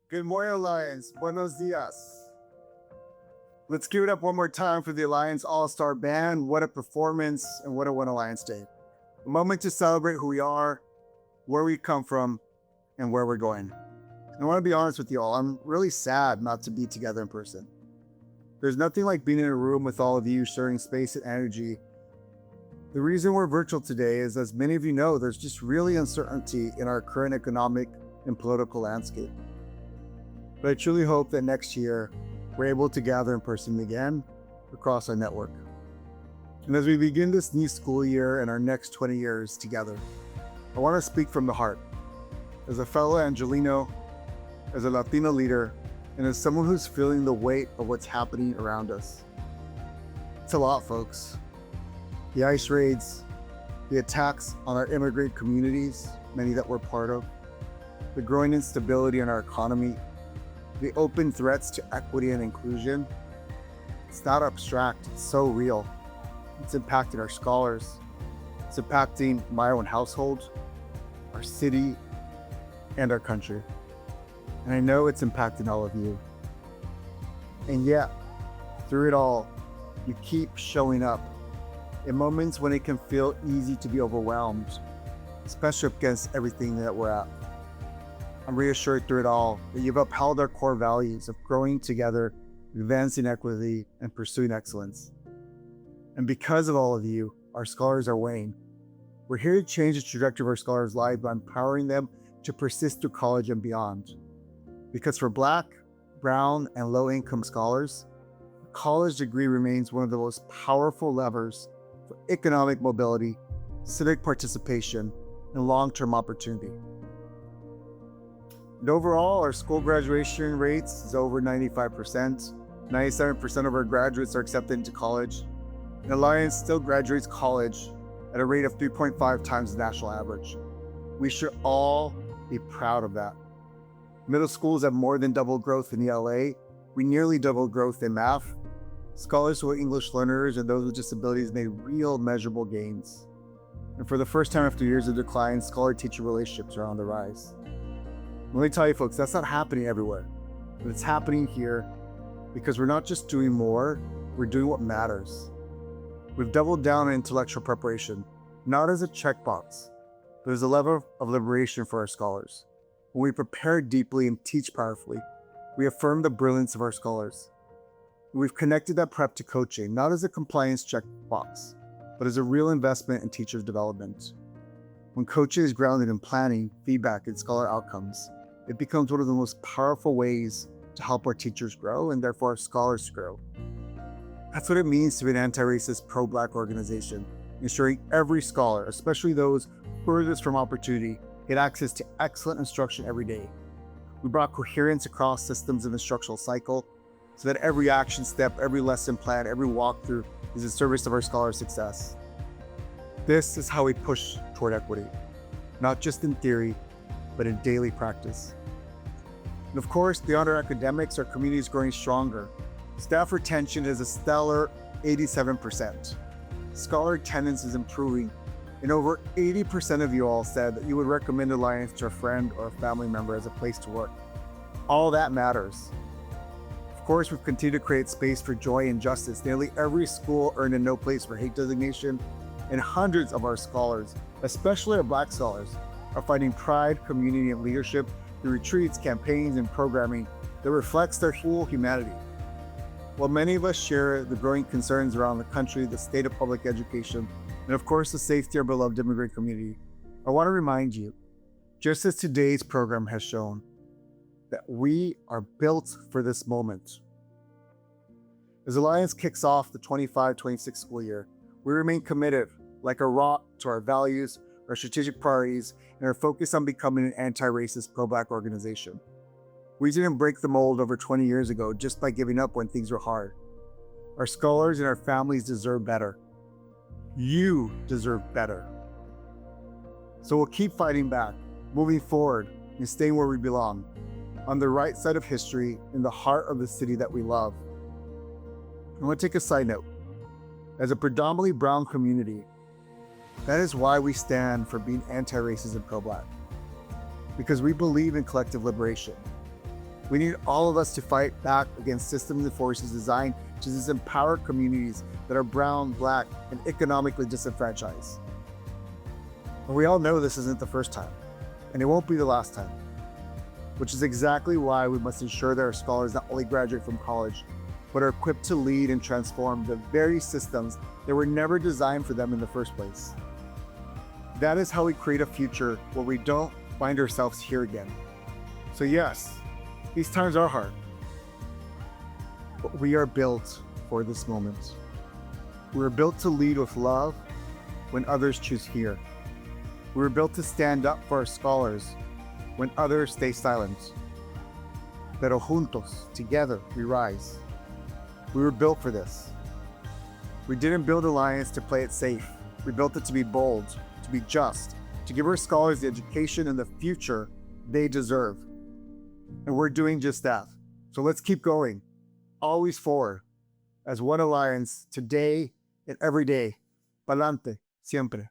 Good morning, Alliance. Buenos dias. Let's give it up one more time for the Alliance All-Star Band. What a performance and what a OneAlliance Day. A moment to celebrate who we are, where we come from, and where we're going. And I want to be honest with you all, I'm really sad not to be together in person. There's nothing like being in a room with all of you sharing space and energy. The reason we're virtual today is, as many of you know, there's just really uncertainty in our current economic and political landscape. But I truly hope that next year we're able to gather in person again across our network. And as we begin this new school year and our next 20 years together, I want to speak from the heart. As a fellow Angelino, as a Latino leader, and as someone who's feeling the weight of what's happening around us. It's a lot, folks. The ICE raids, the attacks on our immigrant communities, many that we're part of, the growing instability in our economy, the open threats to equity and inclusion. It's not abstract, it's so real. It's impacting our scholars. It's impacting my own household, our city, and our country. And I know it's impacting all of you. And yet, through it all, you keep showing up in moments when it can feel easy to be overwhelmed, especially against everything that we're at. I'm reassured through it all that you've upheld our core values of growing together, advancing equity, and pursuing excellence. And because of all of you, our scholars are winning. We're here to change the trajectory of our scholars' lives by empowering them to persist through college and beyond. Because for Black, Brown, and low-income scholars, a college degree remains one of the most powerful levers for economic mobility, civic participation, and long-term opportunity. And overall, our school graduation rates is over 95%. 97% of our graduates are accepted into college. And Alliance still graduates college at a rate of 3.5 times the national average. We should all be proud of that. Middle schools have more than double growth in ELA. We nearly doubled growth in math. Scholars who are English learners and those with disabilities made real measurable gains. And for the first time after years of decline, scholar-teacher relationships are on the rise. Let me tell you folks, that's not happening everywhere, but it's happening here because we're not just doing more, we're doing what matters. We've doubled down on intellectual preparation, not as a checkbox, but as a lever of liberation for our scholars. When we prepare deeply and teach powerfully, we affirm the brilliance of our scholars. We've connected that prep to coaching, not as a compliance checkbox, but as a real investment in teachers' development. When coaching is grounded in planning, feedback, and scholar outcomes, it becomes one of the most powerful ways to help our teachers grow and therefore our scholars grow. That's what it means to be an anti-racist, pro-Black organization, ensuring every scholar, especially those furthest from opportunity, get access to excellent instruction every day. We brought coherence across systems of instructional cycle so that every action step, every lesson plan, every walkthrough is in service of our scholars' success. This is how we push toward equity, not just in theory, but in daily practice. And of course, beyond our academics, our community is growing stronger. Staff retention is a stellar 87%. Scholar attendance is improving, and over 80% of you all said that you would recommend Alliance to a friend or a family member as a place to work. All that matters. Of course, we've continued to create space for joy and justice. Nearly every school earned a No Place for Hate designation, and hundreds of our scholars, especially our Black scholars, are finding pride, community, and leadership through retreats, campaigns, and programming that reflects their whole humanity. While many of us share the growing concerns around the country, the state of public education, and of course the safety of our beloved immigrant community, I want to remind you, just as today's program has shown, that we are built for this moment. As Alliance kicks off the 25-26 school year, we remain committed, like a rock, to our values, our strategic priorities, and our focus on becoming an anti-racist, pro-Black organization. We didn't break the mold over 20 years ago just by giving up when things were hard. Our scholars and our families deserve better. You deserve better. So we'll keep fighting back, moving forward, and staying where we belong, on the right side of history, in the heart of the city that we love. I want to take a side note. As a predominantly brown community, that is why we stand for being anti-racist and pro-Black. Because we believe in collective liberation. We need all of us to fight back against systems and forces designed to disempower communities that are brown, black, and economically disenfranchised. And we all know this isn't the first time, and it won't be the last time, which is exactly why we must ensure that our scholars not only graduate from college, but are equipped to lead and transform the very systems that were never designed for them in the first place. That is how we create a future where we don't find ourselves here again. So yes, these times are hard, but we are built for this moment. We were built to lead with love when others choose fear. We were built to stand up for our scholars when others stay silent. Pero juntos, together, we rise. We were built for this. We didn't build Alliance to play it safe. We built it to be bold, to be just, to give our scholars the education and the future they deserve. And we're doing just that. So let's keep going, always forward, as OneAlliance, today and every day. Pa'lante, siempre.